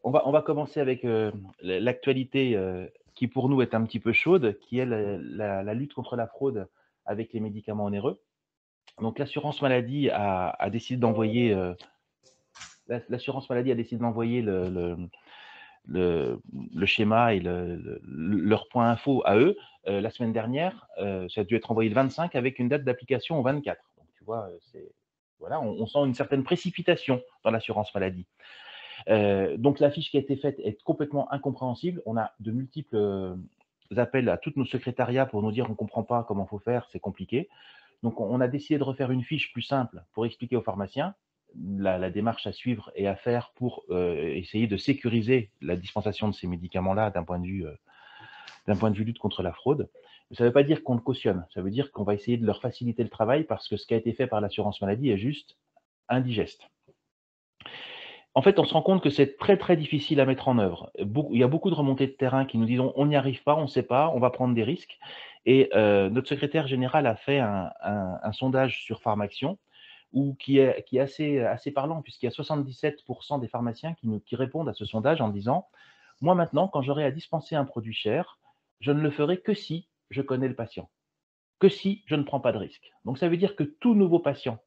On va commencer avec l'actualité qui pour nous est un petit peu chaude, qui est la lutte contre la fraude avec les médicaments onéreux. Donc l'assurance maladie a décidé d'envoyer l'assurance maladie a décidé d'envoyer le schéma et leur point info à eux la semaine dernière. Ça a dû être envoyé le 25 avec une date d'application au 24. Donc tu vois, voilà, on sent une certaine précipitation dans l'assurance maladie. Donc la fiche qui a été faite est complètement incompréhensible. On a de multiples appels à tous nos secrétariats pour nous dire on ne comprend pas comment il faut faire, c'est compliqué. Donc on a décidé de refaire une fiche plus simple pour expliquer aux pharmaciens la démarche à suivre et à faire pour essayer de sécuriser la dispensation de ces médicaments-là d'un point de vue lutte contre la fraude. Mais ça ne veut pas dire qu'on le cautionne, ça veut dire qu'on va essayer de leur faciliter le travail parce que ce qui a été fait par l'assurance maladie est juste indigeste. En fait, on se rend compte que c'est très, très difficile à mettre en œuvre. Il y a beaucoup de remontées de terrain qui nous disent: «On n'y arrive pas, on ne sait pas, on va prendre des risques» et notre secrétaire général a fait un sondage sur Pharmaction qui est assez parlant puisqu'il y a 77 des pharmaciens qui répondent à ce sondage en disant: «Moi maintenant, quand j'aurai à dispenser un produit cher, je ne le ferai que si je connais le patient, que si je ne prends pas de risque». Donc ça veut dire que tout nouveau patient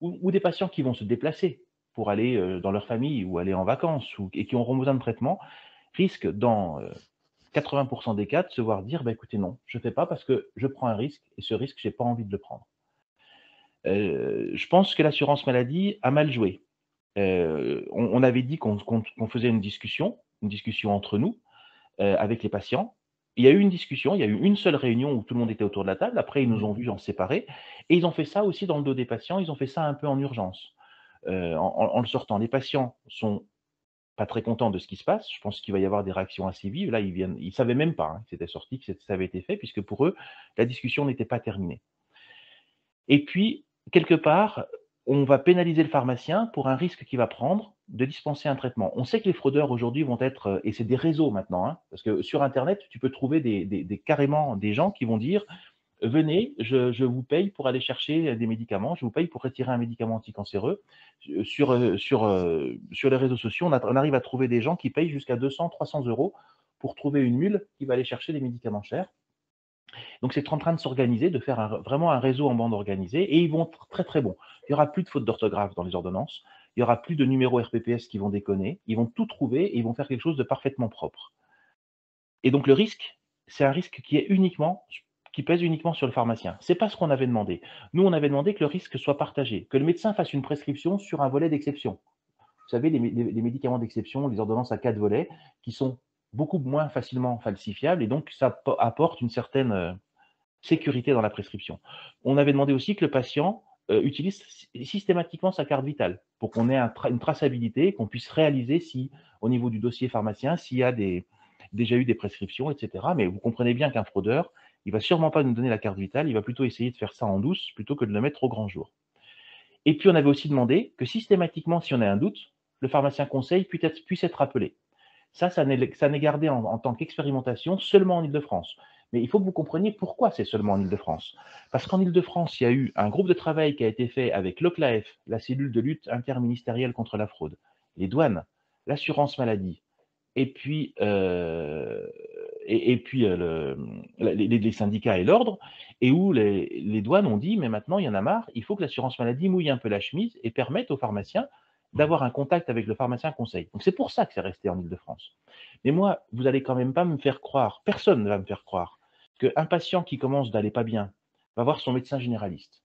ou des patients qui vont se déplacer pour aller, dans leur famille ou aller en vacances et qui auront besoin de traitement, risquent dans, 80 des cas de se voir dire: «Bah, écoutez, non, je ne fais pas parce que je prends un risque et ce risque, j'ai pas envie de le prendre». Je pense que l'assurance maladie a mal joué. On avait dit qu'on faisait une discussion entre nous, avec les patients. Il y a eu une discussion, il y a eu une seule réunion où tout le monde était autour de la table. Après, ils nous ont vus en séparés et ils ont fait ça aussi dans le dos des patients. Ils ont fait ça un peu en urgence, en le sortant. Les patients sont pas très contents de ce qui se passe. Je pense qu'il va y avoir des réactions assez vives. Là, ils savaient même pas, hein, que c'était sorti, que ça avait été fait, puisque pour eux, la discussion n'était pas terminée. Et puis, quelque part, on va pénaliser le pharmacien pour un risque qu'il va prendre de dispenser un traitement. On sait que les fraudeurs aujourd'hui vont être, et c'est des réseaux maintenant, hein, parce que sur internet, tu peux trouver carrément des gens qui vont dire: «Venez, je vous paye pour aller chercher des médicaments, je vous paye pour retirer un médicament anticancéreux». Sur les réseaux sociaux, on arrive à trouver des gens qui payent jusqu'à 200-300 € pour trouver une mule qui va aller chercher des médicaments chers. Donc c'est en train de s'organiser, de faire vraiment un réseau en bande organisée et ils vont être très, très bons. Il n'y aura plus de fautes d'orthographe dans les ordonnances, il n'y aura plus de numéros RPPS qui vont déconner, ils vont tout trouver et ils vont faire quelque chose de parfaitement propre. Et donc le risque, c'est un risque qui pèse uniquement sur le pharmacien. C'est pas ce qu'on avait demandé. Nous, on avait demandé que le risque soit partagé, que le médecin fasse une prescription sur un volet d'exception. Vous savez, les médicaments d'exception, les ordonnances à 4 volets, qui sont beaucoup moins facilement falsifiables et donc ça apporte une certaine sécurité dans la prescription. On avait demandé aussi que le patient utilise systématiquement sa carte vitale pour qu'on ait une traçabilité, qu'on puisse réaliser si, au niveau du dossier pharmacien, s'il y a déjà eu des prescriptions, etc. Mais vous comprenez bien qu'un fraudeur, il va sûrement pas nous donner la carte vitale, il va plutôt essayer de faire ça en douce plutôt que de le mettre au grand jour. Et puis on avait aussi demandé que systématiquement, si on a un doute, le pharmacien conseil puisse être appelé. Ça n'est gardé en tant qu'expérimentation seulement en Île-de-France. Mais il faut que vous compreniez pourquoi c'est seulement en Île-de-France. Parce qu'en Île-de-France, il y a eu un groupe de travail qui a été fait avec l'OCLAF, la cellule de lutte interministérielle contre la fraude, les douanes, l'assurance maladie, et puis, les syndicats et l'ordre, et où les douanes ont dit: «Mais maintenant, il y en a marre, il faut que l'assurance maladie mouille un peu la chemise et permette aux pharmaciens d'avoir un contact avec le pharmacien conseil». Donc c'est pour ça que c'est resté en Île-de-France. Mais moi, vous allez quand même pas me faire croire, personne ne va me faire croire, qu'un patient qui commence d'aller pas bien va voir son médecin généraliste,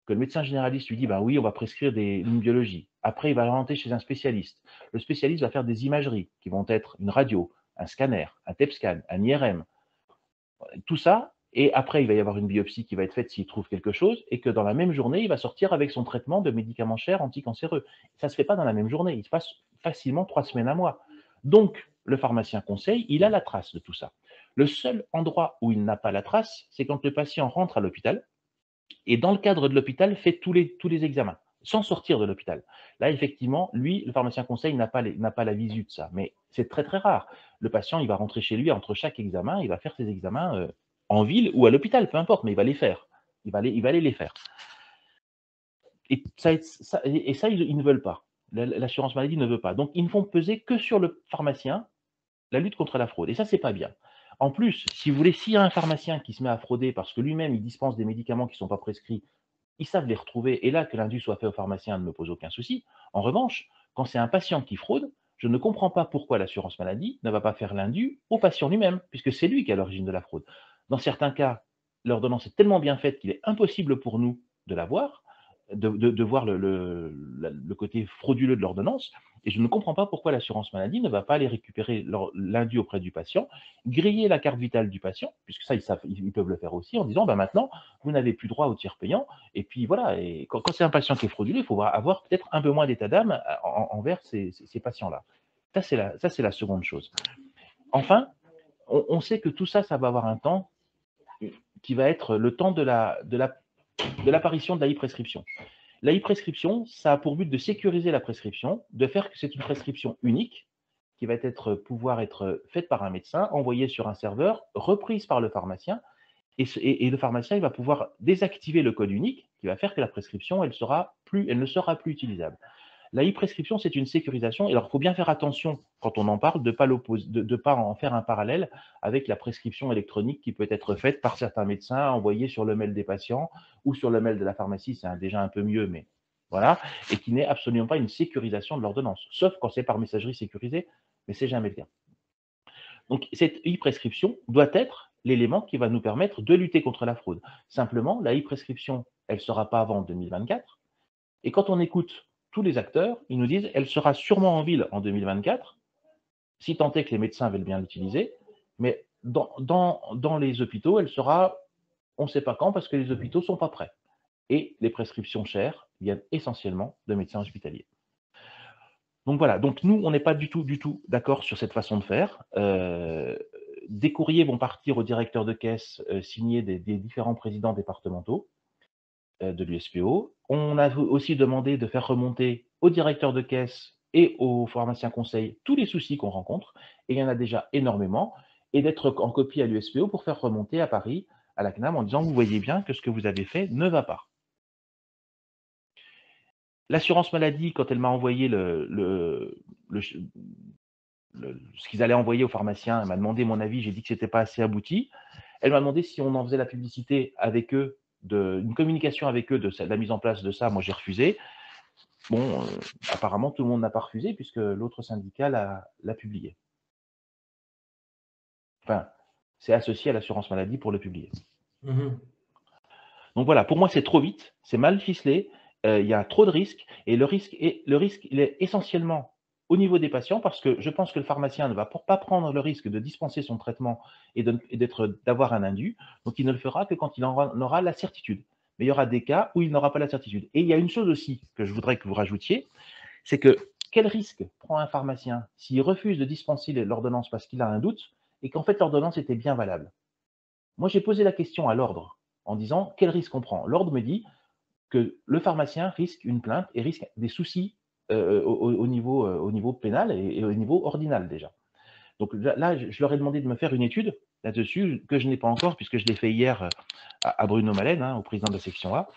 que le médecin généraliste lui dit: «Ben oui, on va prescrire une biologie». Après, il va orienter chez un spécialiste. Le spécialiste va faire des imageries qui vont être une radio, un scanner, un TEP scan, un IRM, tout ça. Et après, il va y avoir une biopsie qui va être faite s'il trouve quelque chose, et que dans la même journée, il va sortir avec son traitement de médicaments chers anticancéreux. Ça ne se fait pas dans la même journée. Il se passe facilement 3 semaines, un mois. Donc, le pharmacien conseil, il a la trace de tout ça. Le seul endroit où il n'a pas la trace, c'est quand le patient rentre à l'hôpital et dans le cadre de l'hôpital, fait tous les examens, sans sortir de l'hôpital. Là, effectivement, lui, le pharmacien conseil n'a pas la visu de ça, mais c'est très, très rare. Le patient, il va rentrer chez lui entre chaque examen, il va faire ses examens en ville ou à l'hôpital, peu importe, mais il va les faire. Il va aller les faire. Et ça, ils ne veulent pas. l'assurance maladie ne veut pas. Donc, ils ne font peser que sur le pharmacien la lutte contre la fraude et ça, c'est pas bien. En plus, si vous voulez, s'il y a un pharmacien qui se met à frauder parce que lui-même, il dispense des médicaments qui ne sont pas prescrits, ils savent les retrouver et là, que l'indu soit fait au pharmacien ne me pose aucun souci. En revanche, quand c'est un patient qui fraude, je ne comprends pas pourquoi l'assurance maladie ne va pas faire l'indu au patient lui-même, puisque c'est lui qui est à l'origine de la fraude. Dans certains cas, l'ordonnance est tellement bien faite qu'il est impossible pour nous de la voir, de voir le côté frauduleux de l'ordonnance, et je ne comprends pas pourquoi l'assurance maladie ne va pas aller récupérer l'indu auprès du patient, griller la carte vitale du patient, puisque ça, ils peuvent le faire aussi, en disant, ben maintenant, vous n'avez plus droit au tiers payant, et puis voilà, et quand c'est un patient qui est frauduleux, il faut avoir peut-être un peu moins d'état d'âme envers ces patients-là. Ça, c'est la seconde chose. Enfin, on sait que tout ça, ça va avoir un temps qui va être le temps de l'apparition de la e-prescription. La e-prescription, ça a pour but de sécuriser la prescription, de faire que c'est une prescription unique qui va pouvoir être faite par un médecin, envoyée sur un serveur, reprise par le pharmacien, et le pharmacien il va pouvoir désactiver le code unique qui va faire que la prescription, elle ne sera plus utilisable. La e-prescription, c'est une sécurisation. Et alors, il faut bien faire attention, quand on en parle, de ne pas en faire un parallèle avec la prescription électronique qui peut être faite par certains médecins, envoyée sur le mail des patients ou sur le mail de la pharmacie. C'est déjà un peu mieux, mais voilà. Et qui n'est absolument pas une sécurisation de l'ordonnance, sauf quand c'est par messagerie sécurisée, mais c'est jamais le cas. Donc, cette e-prescription doit être l'élément qui va nous permettre de lutter contre la fraude. Simplement, la e-prescription, elle ne sera pas avant 2024. Et quand on écoute tous les acteurs, ils nous disent elle sera sûrement en ville en 2024, si tant est que les médecins veulent bien l'utiliser, mais dans les hôpitaux, elle sera, on ne sait pas quand, parce que les hôpitaux ne sont pas prêts. Et les prescriptions chères viennent essentiellement de médecins hospitaliers. Donc voilà, donc nous, on n'est pas du tout d'accord sur cette façon de faire. Des courriers vont partir au directeur de caisse signés des différents présidents départementaux de l'USPO. On a aussi demandé de faire remonter au directeur de caisse et aux pharmaciens conseils tous les soucis qu'on rencontre, et il y en a déjà énormément, et d'être en copie à l'USPO pour faire remonter à Paris, à la CNAM, en disant vous voyez bien que ce que vous avez fait ne va pas. L'assurance maladie, quand elle m'a envoyé ce qu'ils allaient envoyer aux pharmaciens, elle m'a demandé mon avis, j'ai dit que ce n'était pas assez abouti. Elle m'a demandé si on en faisait la publicité avec eux, une communication avec eux de la mise en place de ça. Moi, j'ai refusé. Bon, apparemment, tout le monde n'a pas refusé puisque l'autre syndicat l'a publié. Enfin, c'est associé à l'assurance maladie pour le publier. Donc voilà, pour moi, c'est trop vite, c'est mal ficelé, il y a trop de risques, et le risque, il est essentiellement au niveau des patients, parce que je pense que le pharmacien ne va pas prendre le risque de dispenser son traitement et d'avoir un indu, donc il ne le fera que quand il en aura la certitude. Mais il y aura des cas où il n'aura pas la certitude. Et il y a une chose aussi que je voudrais que vous rajoutiez, c'est que quel risque prend un pharmacien s'il refuse de dispenser l'ordonnance parce qu'il a un doute et qu'en fait l'ordonnance était bien valable? Moi, j'ai posé la question à l'ordre en disant quel risque on prend. L'ordre me dit que le pharmacien risque une plainte et risque des soucis au niveau pénal et au niveau ordinal déjà. Donc là, je leur ai demandé de me faire une étude là-dessus, que je n'ai pas encore, puisque je l'ai fait hier à Bruno Malène, au président de la section A.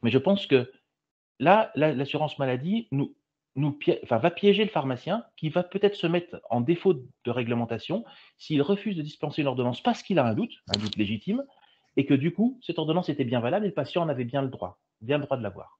Mais je pense que là, l'assurance maladie va piéger le pharmacien qui va peut-être se mettre en défaut de réglementation s'il refuse de dispenser une ordonnance parce qu'il a un doute légitime, et que du coup, cette ordonnance était bien valable et le patient en avait bien le droit de l'avoir.